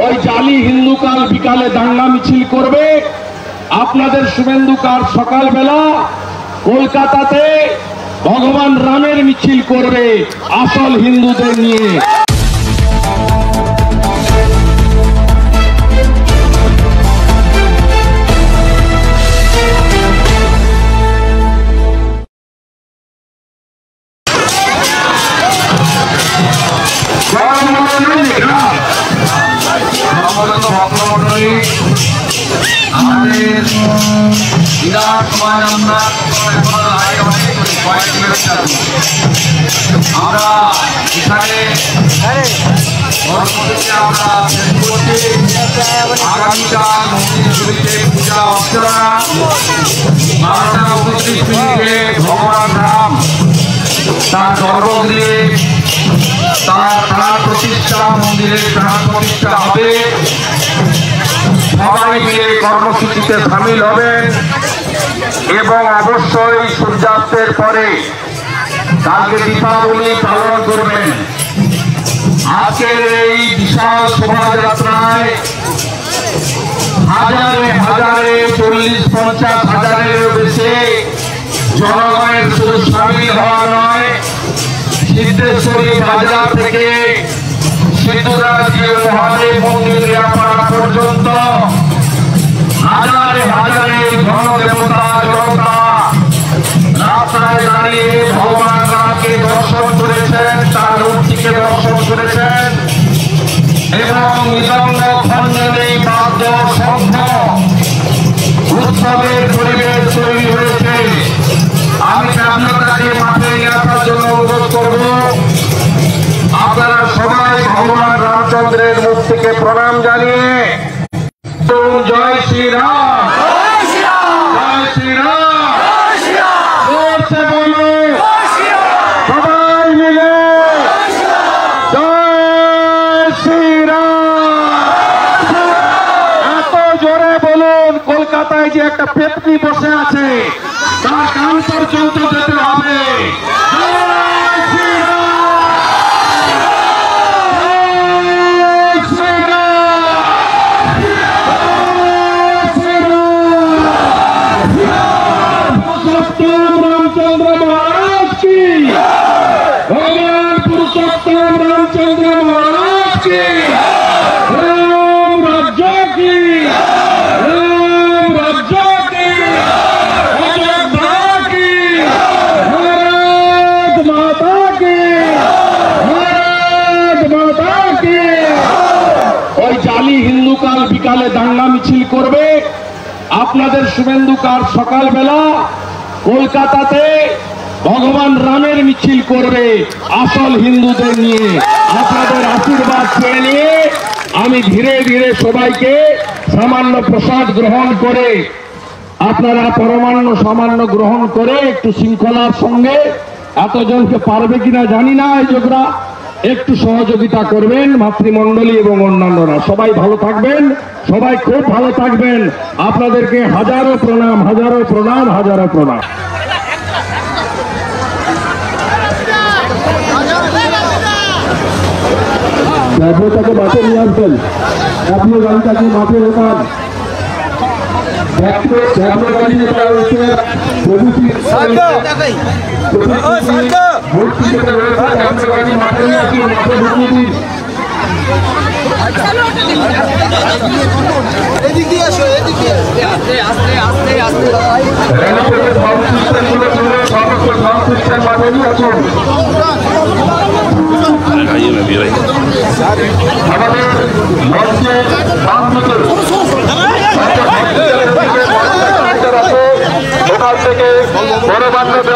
ওই জালি হিন্দু কাল বিকালে দাঙ্গা মিছিল করবে, আপনাদের শুভেন্দু কাল সকালবেলা কলকাতাতে ভগবান রামের মিছিল করবে আসল হিন্দুদের নিয়ে। আমাদের বিরাট সময় আমরা এখানে আগামীকাল মন্দিরগুলিতে পূজা অর্চনা 12:29 ভগবান রাম তার জন্মদিনে তার প্রাণ প্রতিষ্ঠা, মন্দিরের প্রাণ প্রতিষ্ঠা হবে। সবাই মিলে কর্মসূচিতে সামিল হবেন এবং অবশ্যই সূর্যাস্তের পরে কালকে দীপাবলি পালন করবেন। আজকের এই বিশাল শোভাযাত্রায় হাজারে হাজারে 40-50 হাজারেরও বেশি জনগণের শুধু সামিল হওয়া নয়, সিদ্ধেশ্বরী বাজার থেকে সিদ্ধরাজ্যের মহাদেব মন্দির পর্যন্ত হাজারে হাজারে গণদেবতা জনতা রাস্তায় দাঁড়িয়ে ভগবান রামকে দর্শন করেছেন, তার মূর্তিকে দর্শন করেছেন এবং মৃদঙ্গ খঞ্জনি বাদ্য শঙ্খ উৎসবের পরিবেশ তৈরি হয়েছে। আমি আপনাদেরকে মাঠে নিয়ে আসার জন্য অনুরোধ করব, আপনারা সবাই ভগবান রামচন্দ্রের মূর্তিকে প্রণাম জানিয়ে জয় শ্রীরাম, জয় শ্রীরাম, সবাই মিলে জয় শ্রীরাম। এত জোরে বলুন, কলকাতায় যে একটা পেতনি বসে আছে তার কান পর্যন্ত যেতে হবে। रामचंद्र महाराज की, भगवान पुरुषोत्तम रामचंद्र महाराज की, राम राज्य की, राम राज्य की, अयोध्या की, भारत माता की, भारत माता की। ওই জালি হিন্দু কাল বিকালে দাঙ্গা মিছিল করবে, আপনাদের শুভেন্দু কাল সকালবেলা কলকাতাতে ভগবান রামের মিছিল করবে আসল হিন্দুদের নিয়ে। আপনাদের আশীর্বাদ পেয়ে নিয়ে আমি ধীরে ধীরে সবাইকে সামান্য প্রসাদ গ্রহণ করে, আপনারা পরমান্ন সামান্য গ্রহণ করে একটু শৃঙ্খলার সঙ্গে, এতজনকে পারবে কিনা জানি না, এই যোগরা একটু সহযোগিতা করবেন, মাতৃমণ্ডলী এবং অন্যান্যরা সবাই ভালো থাকবেন, সবাই খুব ভালো থাকবেন। আপনাদেরকে হাজারো প্রণাম, হাজারো প্রণাম, হাজারো প্রণাম। ড্রাইভারটাকে মাঠে নিয়ে আসবেন, আপনি গাড়িটাকে মাঠে রোকান। গাড়ি যেটা রয়েছে গাড়ি মাঠে নিয়ে আসুন, মাঠে ঢুকিয়ে দিন। মাঠে নিয়ে আসুন। আমাদের মঞ্চে থেকে বড় বান্ধব